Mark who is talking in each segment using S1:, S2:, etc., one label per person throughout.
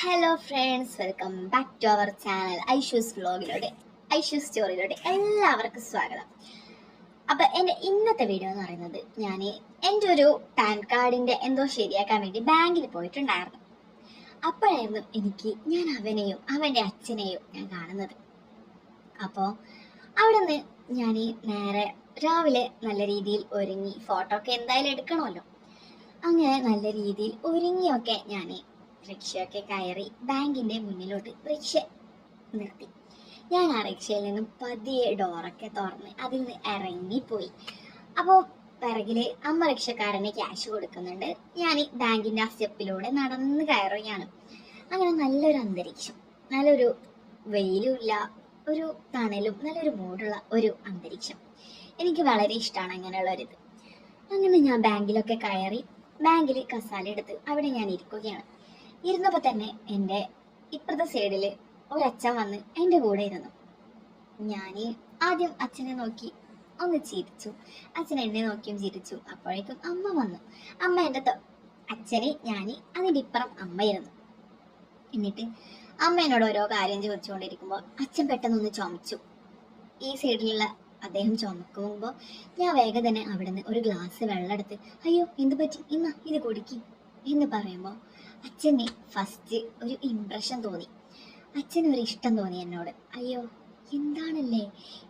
S1: Hello friends, welcome back to our channel Aishu's വ്ലോഗിലൂടെ ഐഷൂസ് സ്റ്റോറിയിലൂടെ എല്ലാവർക്കും സ്വാഗതം. അപ്പം എൻ്റെ ഇന്നത്തെ വീഡിയോ എന്ന് പറയുന്നത്, ഞാൻ എൻ്റെ ഒരു പാൻ കാർഡിൻ്റെ എന്തോ ശരിയാക്കാൻ വേണ്ടി ബാങ്കിൽ പോയിട്ടുണ്ടായിരുന്നു. അപ്പോഴായിരുന്നു ഞാൻ അവനെയും അവൻ്റെ അച്ഛനെയും ഞാൻ കാണുന്നത്. അപ്പോൾ അവിടെ നിന്ന് ഞാൻ നേരെ രാവിലെ നല്ല രീതിയിൽ ഒരുങ്ങി, ഫോട്ടോ ഒക്കെ എന്തായാലും എടുക്കണമല്ലോ. അങ്ങനെ നല്ല രീതിയിൽ ഒരുങ്ങിയൊക്കെ ഞാൻ റിക്ഷയൊക്കെ കയറി ബാങ്കിന്റെ മുന്നിലോട്ട് റിക്ഷ നിർത്തി. ഞാൻ ആ റിക്ഷയിൽ നിന്നും പതിയെ ഡോറൊക്കെ തുറന്ന് അതിൽ നിന്ന് ഇറങ്ങിപ്പോയി. അപ്പോൾ പിറകില് അമ്മ റിക്ഷക്കാരന് ക്യാഷ് കൊടുക്കുന്നുണ്ട്. ഞാൻ ബാങ്കിന്റെ ആ സ്റ്റെപ്പിലൂടെ നടന്ന് കയറുകയാണ്. അങ്ങനെ നല്ലൊരു അന്തരീക്ഷം, നല്ലൊരു വെയിലും ഇല്ല, ഒരു തണലും, നല്ലൊരു മൂടുള്ള ഒരു അന്തരീക്ഷം. എനിക്ക് വളരെ ഇഷ്ടമാണ് അങ്ങനെയുള്ളൊരിത്. അങ്ങനെ ഞാൻ ബാങ്കിലൊക്കെ കയറി ബാങ്കിൽ കസാല എടുത്ത് അവിടെ ഞാൻ ഇരിക്കുകയാണ്. ഇരുന്നപ്പോൾ തന്നെ എൻ്റെ ഇപ്പുറത്തെ സൈഡിൽ ഒരച്ഛൻ വന്ന് എൻ്റെ കൂടെ ഇരുന്നു. ഞാൻ ആദ്യം അച്ഛനെ നോക്കി ഒന്ന് ചിരിച്ചു, അച്ഛൻ എന്നെ നോക്കിയും ചിരിച്ചു. അപ്പോഴേക്കും അമ്മ വന്നു. അമ്മ എൻ്റെ അച്ഛനെ, ഞാൻ അതിൻ്റെ ഇപ്പുറം അമ്മ ഇരുന്നു. എന്നിട്ട് അമ്മ എന്നോട് ഓരോ കാര്യം ചോദിച്ചുകൊണ്ടിരിക്കുമ്പോൾ അച്ഛൻ പെട്ടെന്നൊന്ന് ചുമച്ചു. ഈ സൈഡിലുള്ള അദ്ദേഹം ചുമക്കുമ്പോൾ ഞാൻ വേഗം തന്നെ അവിടെ നിന്ന് ഒരു ഗ്ലാസ് വെള്ളം എടുത്ത്, അയ്യോ എന്ത് പറ്റി, ഇന്നാ ഇത് കുടിക്കി എന്ന് പറയുമ്പോൾ അച്ഛന് ഫസ്റ്റ് ഒരു ഇംപ്രഷൻ തോന്നി, അച്ഛനൊരു ഇഷ്ടം തോന്നി എന്നോട്. അയ്യോ എന്താണല്ലേ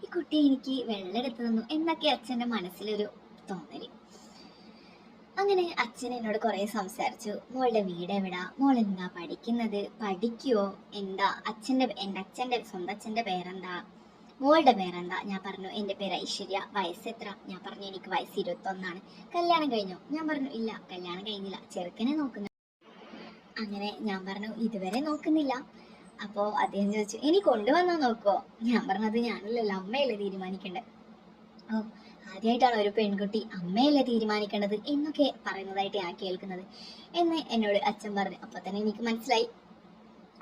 S1: ഈ കുട്ടി എനിക്ക് വെള്ളം എടുത്തു തന്നു എന്നൊക്കെ അച്ഛൻ്റെ മനസ്സിലൊരു തോന്നല്. അങ്ങനെ അച്ഛൻ എന്നോട് കുറേ സംസാരിച്ചു. മോളുടെ വീട് എവിടാ, മോൾ എന്താ പഠിക്കുന്നത്, പഠിക്കുവോ, എന്താ എൻ്റെ അച്ഛൻ്റെ സ്വന്തം അച്ഛൻ്റെ പേരെന്താ, മോളുടെ പേരെന്താ. ഞാൻ പറഞ്ഞു എൻ്റെ പേര് ഐശ്വര്യ. വയസ്സെത്ര? ഞാൻ പറഞ്ഞു എനിക്ക് വയസ്സ് 21. കല്യാണം കഴിഞ്ഞോ? ഞാൻ പറഞ്ഞു ഇല്ല, കല്യാണം കഴിഞ്ഞില്ല, ചെറുക്കനെ നോക്കുന്നു. അങ്ങനെ ഞാൻ പറഞ്ഞു ഇതുവരെ നോക്കുന്നില്ല. അപ്പോൾ അദ്ദേഹം ചോദിച്ചു ഇനി കൊണ്ടുവന്നാ നോക്കുവോ? ഞാൻ പറഞ്ഞത് ഞാനല്ലല്ലോ, അമ്മയല്ലേ തീരുമാനിക്കേണ്ടത്. ഓ, ആദ്യമായിട്ടാണ് ഒരു പെൺകുട്ടി അമ്മയല്ലേ തീരുമാനിക്കേണ്ടത് എന്നൊക്കെ പറയുന്നതായിട്ട് ഞാൻ കേൾക്കുന്നത് എന്ന് എന്നോട് അച്ഛൻ പറഞ്ഞു. അപ്പൊ തന്നെ എനിക്ക് മനസ്സിലായി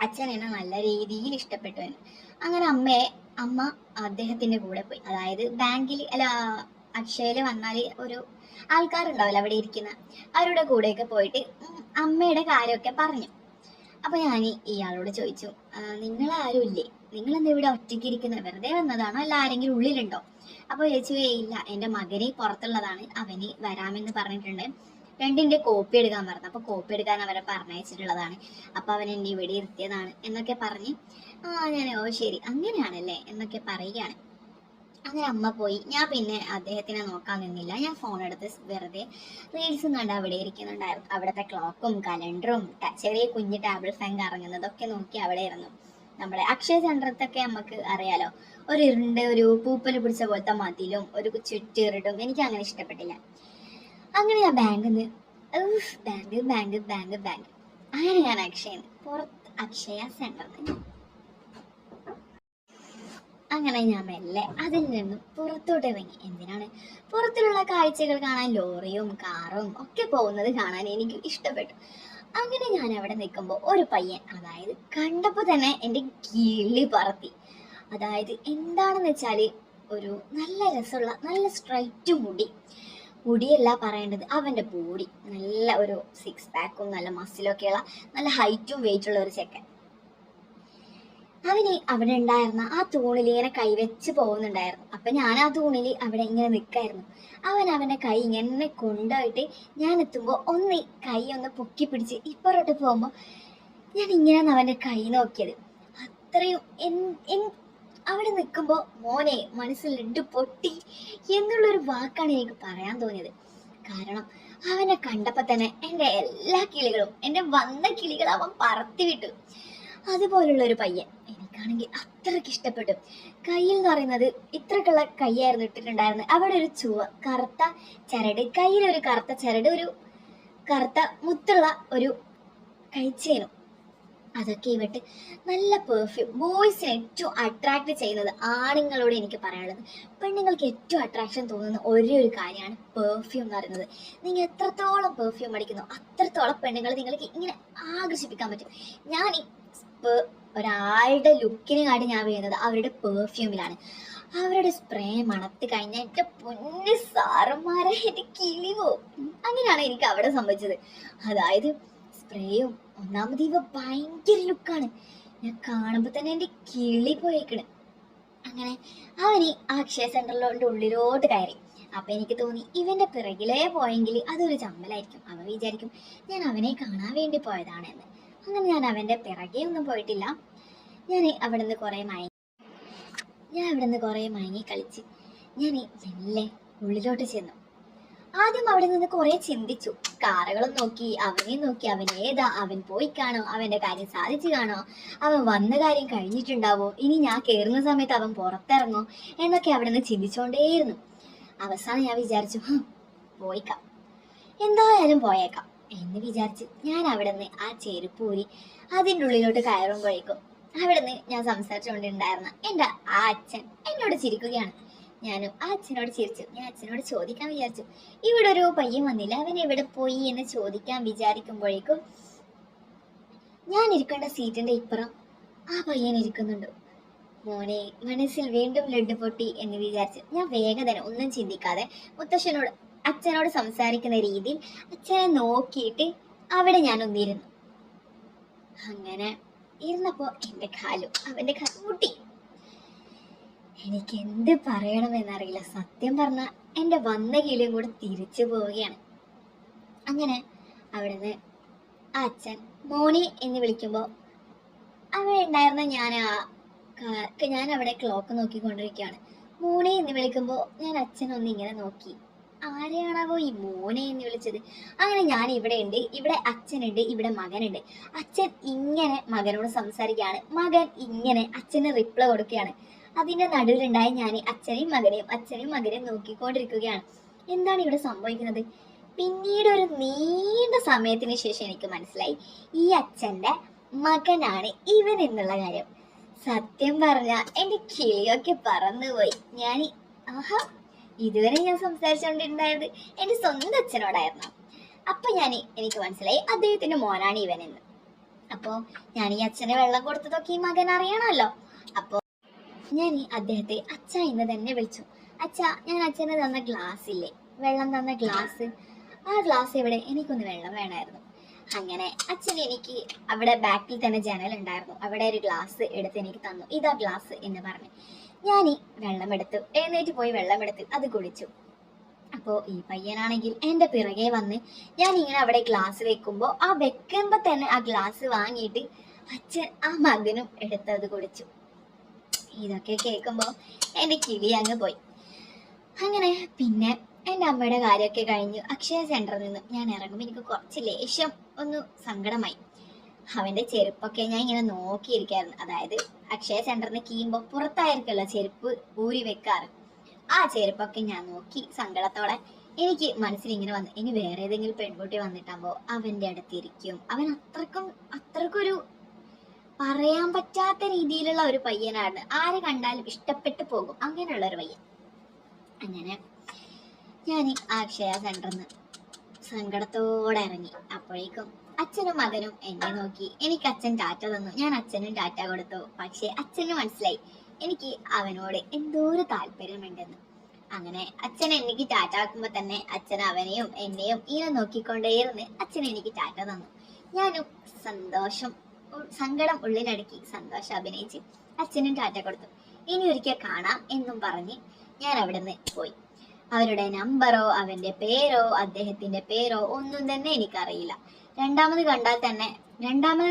S1: അച്ഛൻ എന്നെ നല്ല രീതിയിൽ ഇഷ്ടപ്പെട്ടു എന്ന്. അങ്ങനെ അമ്മ അദ്ദേഹത്തിന്റെ കൂടെ പോയി. അതായത് ബാങ്കിൽ അല്ല, അക്ഷയയിൽ വന്നാൽ ഒരു ആൾക്കാരുണ്ടാവില്ല അവിടെ ഇരിക്കുന്ന, അവരുടെ കൂടെയൊക്കെ പോയിട്ട് അമ്മയുടെ കാര്യമൊക്കെ പറഞ്ഞു. അപ്പൊ ഞാൻ ഇയാളോട് ചോദിച്ചു, നിങ്ങളാരും ഇല്ലേ, നിങ്ങളെന്താ ഇവിടെ ഒറ്റയ്ക്ക് ഇരിക്കുന്നത്, വെറുതെ വന്നതാണോ അല്ല ആരെങ്കിലും ഉള്ളിലുണ്ടോ? അപ്പൊ ചോദിച്ചു ഇല്ല, എൻ്റെ മകനെ പുറത്തുള്ളതാണ്, അവന് വരാമെന്ന് പറഞ്ഞിട്ടുണ്ട്, രണ്ടിന്റെ കോപ്പി എടുക്കാൻ പറഞ്ഞു. അപ്പൊ കോപ്പി എടുക്കാൻ അവരെ പറഞ്ഞയച്ചിട്ടുള്ളതാണ്, അപ്പൊ അവൻ എന്നെ ഇവിടെ ഇരുത്തിയതാണ് എന്നൊക്കെ പറഞ്ഞ് ഞാൻ ഓ ശരി അങ്ങനെയാണല്ലേ എന്നൊക്കെ പറയുകയാണ്. അങ്ങനെ അമ്മ പോയി. ഞാൻ പിന്നെ അദ്ദേഹത്തിനെ നോക്കാൻ നിന്നില്ല. ഞാൻ ഫോൺ എടുത്ത് വെറുതെ റീൽസും കണ്ട് അവിടെ ഇരിക്കുന്നുണ്ടായിരുന്നു. അവിടുത്തെ ക്ലോക്കും കലണ്ടറും ചെറിയ കുഞ്ഞ് ടേബിൾ ഫാൻ കറങ്ങുന്നതൊക്കെ നോക്കി അവിടെ ഇരുന്നു. നമ്മുടെ അക്ഷയ സെന്ററത്തൊക്കെ നമുക്ക് അറിയാലോ, ഒരു ഇരുണ്ട് ഒരു പൂപ്പല് പിടിച്ച പോലത്തെ മതിലും ഒരു ചുറ്റിറിടും എനിക്ക് അങ്ങനെ ഇഷ്ടപ്പെട്ടില്ല. അങ്ങനെ ഞാൻ ബാങ്കിൽ നിന്ന് ബാങ്ക് അങ്ങനെ ഞാൻ അക്ഷയ സെന്ററിൽ അങ്ങനെ ഞാൻ മെല്ലെ അതിൽ നിന്നും പുറത്തോട്ട് ഇറങ്ങി. എന്തിനാണ്? പുറത്തിലുള്ള കാഴ്ചകൾ കാണാൻ, ലോറിയും കാറും ഒക്കെ പോകുന്നത് കാണാൻ എനിക്ക് ഇഷ്ടപ്പെട്ടു. അങ്ങനെ ഞാൻ അവിടെ നിൽക്കുമ്പോൾ ഒരു പയ്യൻ, അതായത് കണ്ടപ്പോൾ തന്നെ എൻ്റെ കിളി പറത്തി. അതായത് എന്താണെന്ന് വെച്ചാൽ ഒരു നല്ല രസമുള്ള നല്ല സ്ട്രൈറ്റ് മുടിയല്ല പറയേണ്ടത്, അവൻ്റെ ബോഡി നല്ല ഒരു 6 പാക്കും നല്ല മസിലൊക്കെയുള്ള നല്ല ഹൈറ്റും വെയിറ്റുള്ള ഒരു ചെക്കൻ. അവന് അവിടെ ഉണ്ടായിരുന്ന ആ തൂണിൽ ഇങ്ങനെ കൈവച്ച് പോകുന്നുണ്ടായിരുന്നു. അപ്പൊ ഞാൻ ആ തൂണിൽ അവിടെ ഇങ്ങനെ നിൽക്കായിരുന്നു. അവന്റെ കൈ ഇങ്ങനെ കൊണ്ടുപോയിട്ട് ഞാൻ എത്തുമ്പോൾ കൈ ഒന്ന് പൊക്കി പിടിച്ച് ഇപ്പുറോട്ട് പോകുമ്പോൾ ഞാൻ ഇങ്ങനെയാണ് അവന്റെ കൈ നോക്കിയത്. അത്രയും അവിടെ നിൽക്കുമ്പോൾ മോനെ മനസ്സിൽ ഇട്ട് പൊട്ടി എന്നുള്ളൊരു വാക്കാണ് എനിക്ക് പറയാൻ തോന്നിയത്. കാരണം അവനെ കണ്ടപ്പോൾ തന്നെ എൻ്റെ എല്ലാ കിളികളും, എൻ്റെ വന്ന കിളികൾ അവൻ പറത്തി വിട്ടു. അതുപോലുള്ള ഒരു പയ്യൻ എനിക്കാണെങ്കിൽ അത്രയ്ക്ക് ഇഷ്ടപ്പെട്ടു. കയ്യിൽ എന്ന് പറയുന്നത് ഇത്രക്കുള്ള കൈയായിരുന്നു ഇട്ടിട്ടുണ്ടായിരുന്നത്. അവിടെ ഒരു കറുത്ത ചരട്, കയ്യിലൊരു കറുത്ത ചരട്, ഒരു കറുത്ത മുത്തുള്ള ഒരു കൈച്ചേനും, അതൊക്കെ ഇവിട്ട് നല്ല പെർഫ്യൂം. ബോയ്സിന് ഏറ്റവും അട്രാക്ട് ചെയ്യുന്നത്, ആണുങ്ങളോട് എനിക്ക് പറയാനുള്ളത്, പെണ്ണുങ്ങൾക്ക് ഏറ്റവും അട്രാക്ഷൻ തോന്നുന്ന ഒരേ ഒരു കാര്യമാണ് പെർഫ്യൂം എന്ന് പറയുന്നത്. നിങ്ങൾ എത്രത്തോളം പെർഫ്യൂം അടിക്കുന്നോ അത്രത്തോളം പെണ്ണുങ്ങൾ നിങ്ങൾക്ക് ഇങ്ങനെ ആകർഷിപ്പിക്കാൻ പറ്റും. ഞാൻ ഒരാളുടെ ലുക്കിനെ കാട്ടി ഞാൻ വീഴുന്നത് അവരുടെ പെർഫ്യൂമിലാണ്. അവരുടെ സ്പ്രേ മണത്ത് കഴിഞ്ഞാൽ എൻ്റെ പൊന്നു സാറന്മാരെ എൻ്റെ കിളിവോ. അങ്ങനെയാണ് എനിക്ക് അവിടെ സംഭവിച്ചത്. അതായത് സ്പ്രേയും ഒന്നാമത് ഇവ ഭയങ്കര ലുക്കാണ്. ഞാൻ കാണുമ്പോ തന്നെ എന്റെ കിളി പോയേക്കണ്. അങ്ങനെ അവന് ആ അക്ഷയ സെന്ററിലോട്ട് ഉള്ളിലോട്ട് കയറി. അപ്പൊ എനിക്ക് തോന്നി ഇവന്റെ പിറകിലേ പോയെങ്കിൽ അതൊരു ചമ്മലായിരിക്കും. അവൻ വിചാരിക്കും ഞാൻ അവനെ കാണാൻ വേണ്ടി പോയതാണെന്ന്. അങ്ങനെ ഞാൻ അവന്റെ പിറകെ ഒന്നും പോയിട്ടില്ല. ഞാൻ അവിടെ നിന്ന് കുറെ മയങ്ങി കളിച്ച് ഞാൻ മെല്ലെ ഉള്ളിലോട്ട് ചെന്നു. ആദ്യം അവിടെ നിന്ന് കുറെ ചിന്തിച്ചു. കാറുകളും നോക്കി, അവനെ നോക്കി, അവനേതാ, അവൻ പോയി കാണോ, അവന്റെ കാര്യം സാധിച്ചു കാണോ, അവൻ വന്ന കാര്യം കഴിഞ്ഞിട്ടുണ്ടാവോ, ഇനി ഞാൻ കയറുന്ന സമയത്ത് അവൻ പുറത്തിറങ്ങോ എന്നൊക്കെ അവിടെ നിന്ന് ചിന്തിച്ചുകൊണ്ടേയിരുന്നു. അവസാനം ഞാൻ വിചാരിച്ചു പോയിക്കാം, എന്തായാലും പോയേക്കാം എന്ന് വിചാരിച്ച് ഞാൻ അവിടെ നിന്ന് ആ ചെരുപ്പ് ഊരി അതിൻ്റെ ഉള്ളിലോട്ട് കയറുമ്പോഴേക്കും അവിടെ നിന്ന് ഞാൻ സംസാരിച്ചുകൊണ്ടുണ്ടായിരുന്ന എൻ്റെ ആ അച്ഛൻ എന്നോട് ചിരിക്കുകയാണ്. ഞാനും ആ അച്ഛനോട് ചിരിച്ചു. ഞാൻ അച്ഛനോട് ചോദിക്കാൻ വിചാരിച്ചു, ഇവിടെ ഒരു പയ്യൻ വന്നില്ല, അവൻ എവിടെ പോയി എന്ന് ചോദിക്കാൻ വിചാരിക്കുമ്പോഴേക്കും ഞാൻ ഇരിക്കേണ്ട സീറ്റിന്റെ ഇപ്പുറം ആ പയ്യൻ ഇരിക്കുന്നുണ്ട്. മോനെ, മനസ്സിൽ വീണ്ടും ലഡ്ഡു പൊട്ടി എന്ന് വിചാരിച്ച് ഞാൻ വേഗം തന്നെ ഒന്നും ചിന്തിക്കാതെ അച്ഛനോട് സംസാരിക്കുന്ന രീതിയിൽ അച്ഛനെ നോക്കിയിട്ട് അവിടെ ഞാൻ ഒന്നിരുന്നു. അങ്ങനെ ഇരുന്നപ്പോ അവന്റെ കാലും മുട്ടി. എനിക്ക് എന്ത് പറയണമെന്നറിയില്ല. സത്യം പറഞ്ഞ എന്റെ വന്ന കിളിയും കൂടെ തിരിച്ചു പോവുകയാണ്. അങ്ങനെ അവിടുന്ന് ആ അച്ഛൻ മോനെ എന്ന് വിളിക്കുമ്പോ അവിടെ ഉണ്ടായിരുന്ന ഞാൻ അവിടെ ക്ലോക്ക് നോക്കിക്കൊണ്ടിരിക്കുകയാണ്. മോനെ എന്ന് വിളിക്കുമ്പോ ഞാൻ അച്ഛനൊന്ന് ഇങ്ങനെ നോക്കി, ആരെയാണാവോ ഈ മോനെ എന്ന് വിളിച്ചത്. അങ്ങനെ ഞാൻ ഇവിടെ ഉണ്ട്, ഇവിടെ അച്ഛനുണ്ട്, ഇവിടെ മകനുണ്ട്. അച്ഛൻ ഇങ്ങനെ മകനോട് സംസാരിക്കുകയാണ്, മകൻ ഇങ്ങനെ അച്ഛന് റിപ്ലൈ കൊടുക്കുകയാണ്. അതിന്റെ നടുവിലുണ്ടായി ഞാൻ അച്ഛനെയും മകനെയും നോക്കിക്കൊണ്ടിരിക്കുകയാണ്. എന്താണ് ഇവിടെ സംഭവിക്കുന്നത്? പിന്നീട് ഒരു നീണ്ട സമയത്തിന് ശേഷം എനിക്ക് മനസ്സിലായി ഈ അച്ഛന്റെ മകനാണ് ഇവൻ എന്നുള്ള കാര്യം. സത്യം പറഞ്ഞ എന്റെ കിളിയൊക്കെ പറന്നുപോയി. ഇതുവരെ ഞാൻ സംസാരിച്ചുകൊണ്ടിരുന്നത് എന്റെ സ്വന്തം അച്ഛനോടായിരുന്നു. അപ്പൊ എനിക്ക് മനസ്സിലായി അദ്ദേഹത്തിന്റെ മോനാണ് ഇവനെന്ന്. അപ്പോ ഞാൻ ഈ അച്ഛനെ വെള്ളം കൊടുത്തതൊക്കെ ഈ മകൻ അറിയണമല്ലോ. അപ്പോ ഞാൻ അദ്ദേഹത്തെ അച്ഛ എന്ന് തന്നെ വിളിച്ചു. അച്ഛ, ഞാൻ അച്ഛന് തന്ന ഗ്ലാസ് ഇല്ലേ, വെള്ളം തന്ന ഗ്ലാസ്, ആ ഗ്ലാസ് എവിടെ, എനിക്കൊന്ന് വെള്ളം വേണമായിരുന്നു. അങ്ങനെ അച്ഛൻ എനിക്ക് അവിടെ ബാക്കിൽ തന്നെ ജനൽ ഉണ്ടായിരുന്നു, അവിടെ ഒരു ഗ്ലാസ് എടുത്ത് എനിക്ക് തന്നു. ഇതാ ഗ്ലാസ് എന്ന് പറഞ്ഞു. ഞാൻ വെള്ളമെടുത്തു, എഴുന്നേറ്റ് പോയി വെള്ളമെടുത്ത് അത് കുടിച്ചു. അപ്പോ ഈ പയ്യനാണെങ്കിൽ എന്റെ പിറകെ വന്ന് ഞാൻ ഇങ്ങനെ അവിടെ ഗ്ലാസ് വെക്കുമ്പോ തന്നെ ആ ഗ്ലാസ് വാങ്ങിയിട്ട് അച്ഛൻ ആ മകനും എടുത്തത് കുടിച്ചു. ഇതൊക്കെ കേൾക്കുമ്പോ എന്റെ കിളി അങ്ങ് പോയി. അങ്ങനെ പിന്നെ എൻ്റെ അമ്മയുടെ കാര്യമൊക്കെ കഴിഞ്ഞു അക്ഷയ സെന്ററിൽ നിന്നും ഞാൻ ഇറങ്ങുമ്പോൾ എനിക്ക് കുറച്ച് ലേശം ഒന്ന് സങ്കടമായി. അവന്റെ ചെരുപ്പൊക്കെ ഞാൻ ഇങ്ങനെ നോക്കിയിരിക്കായിരുന്നു. അതായത് അക്ഷയ സെന്ററിന് കീയുമ്പോൾ പുറത്തായിരിക്കുമല്ലോ ചെരുപ്പ് ഊരി വെക്കാറ്. ആ ചെരുപ്പൊക്കെ ഞാൻ നോക്കി സങ്കടത്തോടെ എനിക്ക് മനസ്സിൽ ഇങ്ങനെ വന്നു, ഇനി വേറെ ഏതെങ്കിലും പെൺകുട്ടി വന്നിട്ടാകുമ്പോ അവന്റെ അടുത്തിരിക്കും. അവൻ അത്രക്കൊരു പറയാൻ പറ്റാത്ത രീതിയിലുള്ള ഒരു പയ്യനാണ്. ആര് കണ്ടാലും ഇഷ്ടപ്പെട്ടു പോകും, അങ്ങനെയുള്ള ഒരു പയ്യൻ. അങ്ങനെ ഞാൻ അക്ഷയ സെന്ററിന്ന് സങ്കടത്തോടെ ഇറങ്ങി. അപ്പോഴേക്കും അച്ഛനും മകനും എന്നെ നോക്കി. എനിക്ക് അച്ഛൻ ടാറ്റ തന്നു, ഞാൻ അച്ഛനും ടാറ്റ കൊടുത്തു. പക്ഷെ അച്ഛന് മനസ്സിലായി എനിക്ക് അവനോട് എന്തോ ഒരു താല്പര്യമുണ്ടെന്ന്. അങ്ങനെ അച്ഛൻ എനിക്ക് ടാറ്റ ആക്കുമ്പോ തന്നെ അച്ഛൻ അവനെയും എന്നെയും ഇങ്ങനെ നോക്കിക്കൊണ്ടേയിരുന്ന് അച്ഛൻ എനിക്ക് ടാറ്റ തന്നു. ഞാനും സങ്കടം ഉള്ളിലടക്കി സന്തോഷം അഭിനയിച്ച് അച്ഛനും ടാറ്റ കൊടുത്തു. ഇനി ഒരിക്കൽ കാണാം എന്നും പറഞ്ഞ് ഞാൻ അവിടെ നിന്ന് പോയി. അവരുടെ നമ്പറോ അവന്റെ പേരോ അദ്ദേഹത്തിന്റെ പേരോ ഒന്നും തന്നെ എനിക്കറിയില്ല. രണ്ടാമത്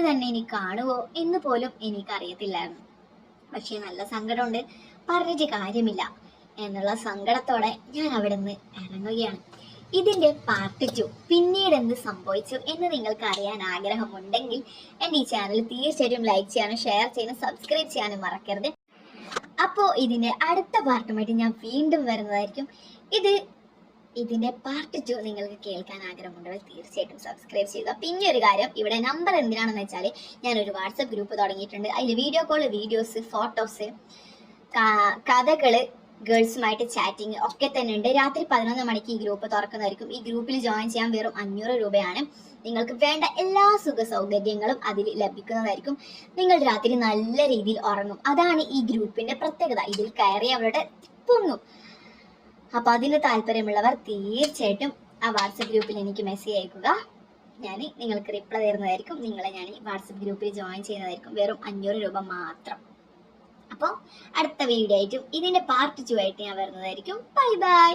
S1: തന്നെ എനിക്ക് കാണുവോ എന്ന് പോലും എനിക്കറിയത്തില്ലായിരുന്നു. പക്ഷെ നല്ല സങ്കടമുണ്ട്, പറഞ്ഞിട്ട് കാര്യമില്ല എന്നുള്ള സങ്കടത്തോടെ ഞാൻ അവിടെ നിന്ന് ഇറങ്ങുകയാണ്. ഇതിന്റെ പാർട്ട് 2 പിന്നീട് എന്ത് സംഭവിച്ചു എന്ന് നിങ്ങൾക്ക് അറിയാൻ ആഗ്രഹമുണ്ടെങ്കിൽ എൻ്റെ ഈ ചാനൽ തീർച്ചയായിട്ടും ലൈക്ക് ചെയ്യാനും ഷെയർ ചെയ്യാനും സബ്സ്ക്രൈബ് ചെയ്യാനും മറക്കരുത്. അപ്പോ ഇതിന്റെ അടുത്ത പാർട്ടുമായിട്ട് ഞാൻ വീണ്ടും വരുന്നതായിരിക്കും. ഇതിന്റെ പാർട്ട് 2 നിങ്ങൾക്ക് കേൾക്കാൻ ആഗ്രഹമുണ്ടെങ്കിൽ തീർച്ചയായിട്ടും സബ്സ്ക്രൈബ് ചെയ്യുക. പിന്നെ ഒരു കാര്യം, ഇവിടെ നമ്പർ എന്തിനാണെന്ന് വെച്ചാൽ ഞാനൊരു വാട്സപ്പ് ഗ്രൂപ്പ് തുടങ്ങിയിട്ടുണ്ട്. അതിൽ വീഡിയോ കോൾ, വീഡിയോസ്, ഫോട്ടോസ്, കഥകള്, ഗേൾസുമായിട്ട് ചാറ്റിങ് ഒക്കെ തന്നെ ഉണ്ട്. രാത്രി 11 മണിക്ക് ഈ ഗ്രൂപ്പ് തുറക്കുന്നതായിരിക്കും. ഈ ഗ്രൂപ്പിൽ ജോയിൻ ചെയ്യാൻ വെറും 500 രൂപയാണ്. നിങ്ങൾക്ക് വേണ്ട എല്ലാ സുഖ സൗകര്യങ്ങളും അതിൽ ലഭിക്കുന്നതായിരിക്കും. നിങ്ങൾ രാത്രി നല്ല രീതിയിൽ ഉറങ്ങും. അതാണ് ഈ ഗ്രൂപ്പിന്റെ പ്രത്യേകത. ഇതിൽ കയറി അവരുടെ പൊങ്ങും. അപ്പൊ അതിന് താല്പര്യമുള്ളവർ തീർച്ചയായിട്ടും ആ വാട്സപ്പ് ഗ്രൂപ്പിൽ എനിക്ക് മെസ്സേജ് അയക്കുക. ഞാൻ നിങ്ങൾക്ക് റിപ്ലൈ തരുന്നതായിരിക്കും. നിങ്ങളെ ഞാൻ വാട്സപ്പ് ഗ്രൂപ്പിൽ ജോയിൻ ചെയ്യുന്നതായിരിക്കും. വെറും 500 രൂപ മാത്രം. അപ്പോൾ അടുത്ത വീഡിയോ ആയിട്ടും ഇതിൻ്റെ പാർട്ട് 2 ആയിട്ട് ഞാൻ വരുന്നതായിരിക്കും. Bye bye.